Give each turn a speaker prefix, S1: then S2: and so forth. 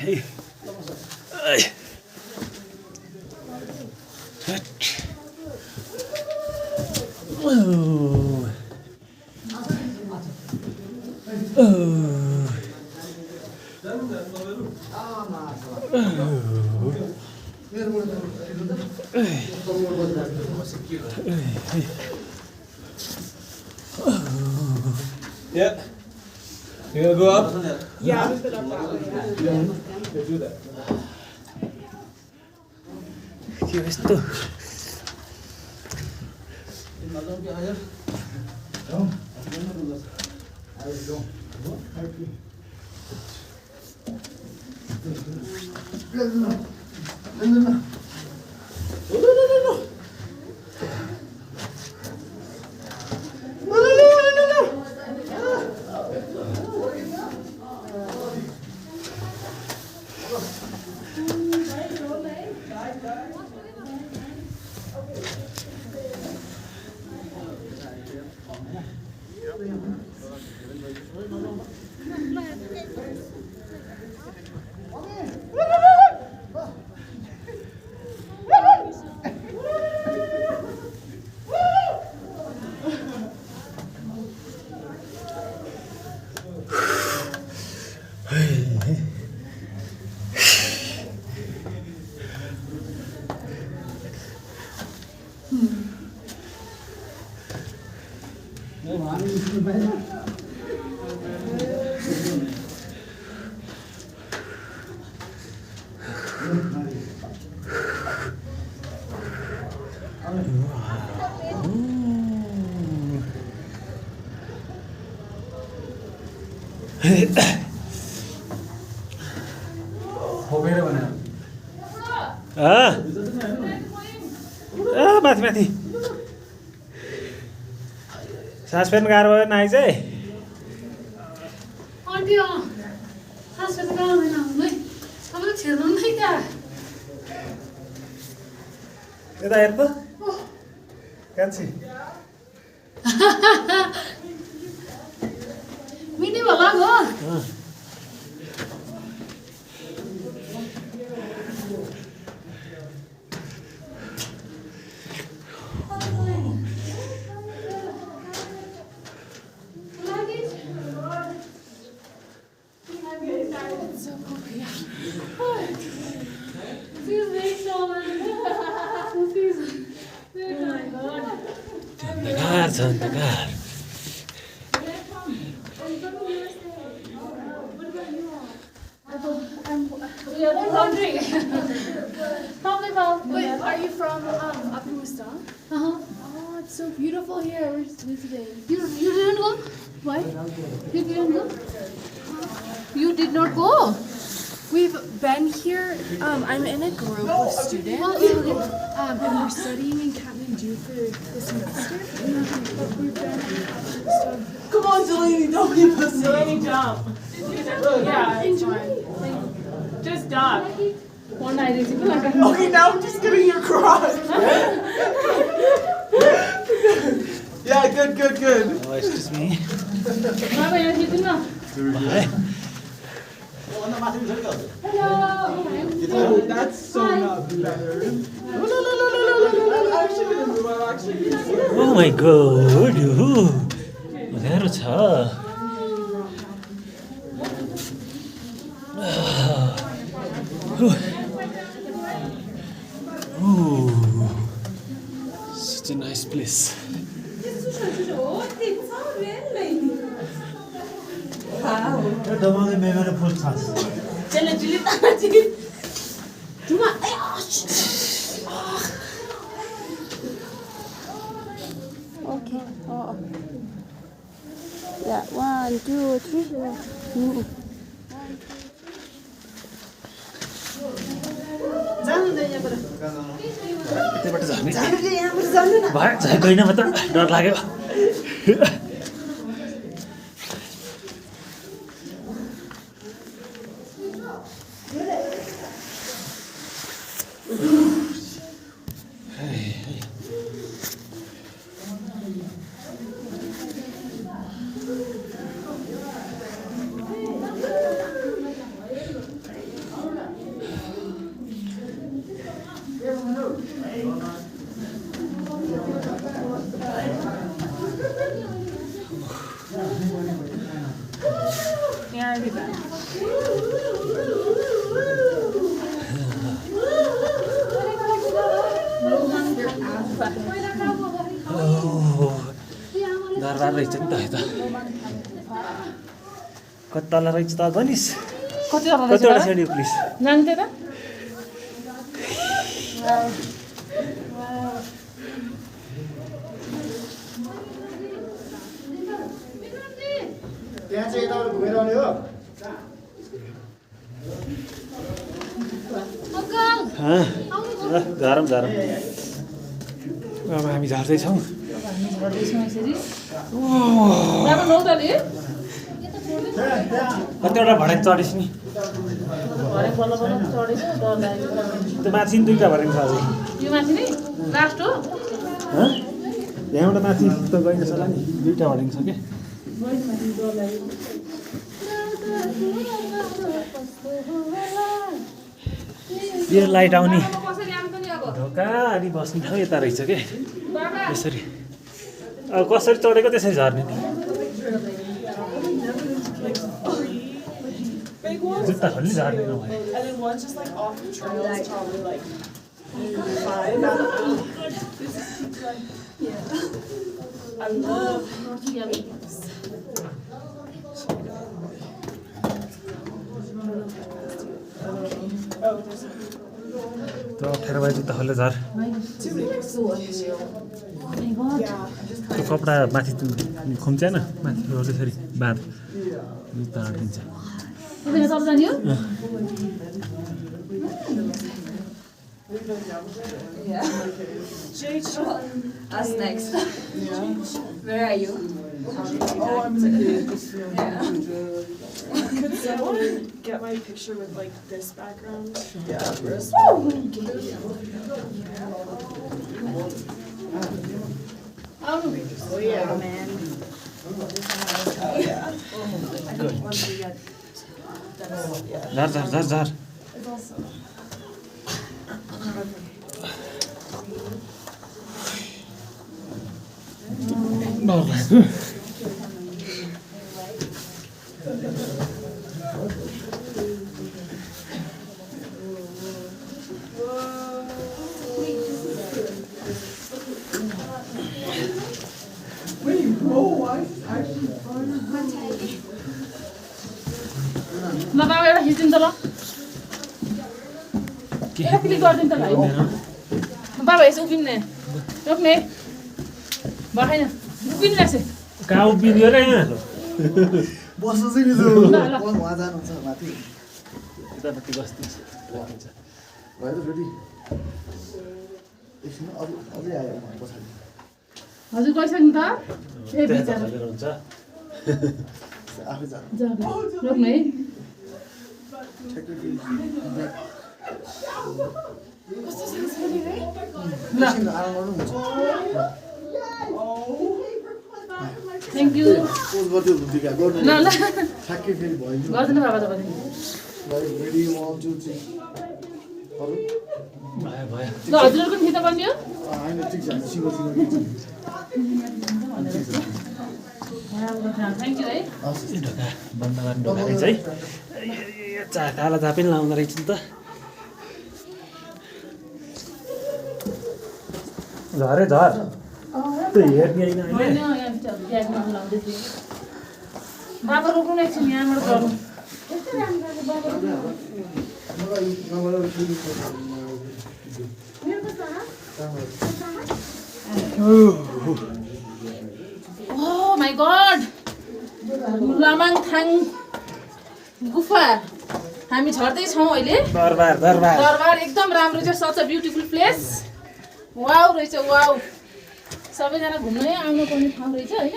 S1: hey. Ay. Oh. Oh. Yeah. You gonna go up?
S2: Yeah, we put up that way.
S1: Yeah. Do that. Here is two. माथि माथि सास फेर्नु गाह्रो भयो नाइ चाहिँ
S3: आन्टी सास फेर्नु गाह्रो भएन हुनु है तपाईँको छेर्नु नै क्या
S1: यता हेर त कान्छी
S3: मिनी होला गो
S1: अन्धकार छ अन्धकार
S2: Wait, are you from Afghanistan? Oh, it's so beautiful here. We're just visiting.
S3: You didn't go?
S2: What?
S3: You didn't go? You did not go?
S2: We've been here. I'm in a group of students, and we're studying in Kathmandu for the semester. But we've been.
S4: Come on, Delaney, don't keep us. Delaney, jump. Yeah, it's fine. Just duck.
S3: One night is like a
S4: Okay, now I'm just getting your cross. Yeah, good.
S1: Oh, excuse me
S4: Oh, that's so not better. I'm actually gonna move. I'm actually gonna move.
S1: Oh my god गाह्रो छ Such a nice place.
S5: Damalı meyveli pul tas.
S2: Okay. Oh. Yeah. 1, 2, 3.
S1: यतैबाट झर्ने भयो गएन मात्र डर लाग्यो
S4: already done.
S1: दरबार रहेछ नि त यता कति तल रहेछ त भनिस् कतिवटा छेडी प्लिज
S4: जान्थे त
S5: त्यहाँ चाहिँ यताबाट घुमेर आउने हो
S1: झारौँ झारौँ अब हामी झार्दैछौँ कतिवटा भडाइ चढेछ नि त्यो माथि नि दुईवटा भडाइ छ अझै
S4: यो माथि नै लास्ट हो
S1: यहाँबाट माथि त गइन सक्ला नि दुईवटा भडाइ छ क्या यो लाइट आउने ढोका अनि बस्ने ठाउँ यता रहेछ क्या यसरी अब कसरी चढेको त्यसरी झर्ने नि जुत्ता खोल्ने झर्ने नभए
S4: and then one's just like off the trail. It's probably like 5. I love
S1: त्यो अप्ठ्यारो भयो जुत्ता खोल्ने झर त्यो कपडा माथि खुम्च्याएन माथि त्यसरी बाँध जुत्ता अड्किन्छ
S6: Us next. Where are you?
S4: Oh, I'm in the Could someone get my picture with like this background? Yeah, this Oh yeah, man.
S1: झर झर झर झर डर लाग्यो
S4: ल बाबा एउटा खिचिदिनु त ल एउटा क्लिक गरिदिनु त भाइ बाबा यसो उभिन्ने रोक्ने भएन उभिनु रहेछ
S1: कहाँ उभिदियो र यहाँ
S5: बस्नु चाहिँ नि उहाँ जानुहुन्छ माथि
S1: यतापट्टि बस्दिन्छ
S5: भयो त फेरि एकछिन अझै आयो पछाडि
S4: हजुर गइसक्नु त ए बिचारा
S1: हुन्छ
S5: आफै जानु
S4: रोक्नु है
S5: एकछिन आराम गर्नुहुन्छ
S4: थ्याङ्क यू
S5: पोज गर्दै हुनुहुन्थ्यो क्या गर्नु
S4: ल ल
S5: ठ्याक्कै फेरि भयो
S4: गर्दिनु बाबा तपाईँ
S5: रेडी 1 2 3 अरू
S1: भयो भयो
S4: ल हजुरहरूको पनि थिच्न पर्ने हो
S5: होइन ठिक छ सिङ्गल
S4: थ्याङ्क यू है
S1: ढोका बन्द गर्ने ढोका रहेछ है काला झापे पनि लाउँदो रहेछ नि त झरे झर त्यो हेर्ने होइन अहिले
S4: होइन यहाँ भित्र ब्यागमा लाउँदै थिएँ बाबा रोक्नु नै एकछिन यहाँबाट गर्नु Oh my god! लामाङथाङ गुफा हामी झर्दैछौँ अहिले
S1: दरबार दरबार
S4: दरबार एकदम राम्रो छ such a beautiful place wow रहेछ वाउ सबैजना घुम्नै आउनुपर्ने ठाउँ रहेछ होइन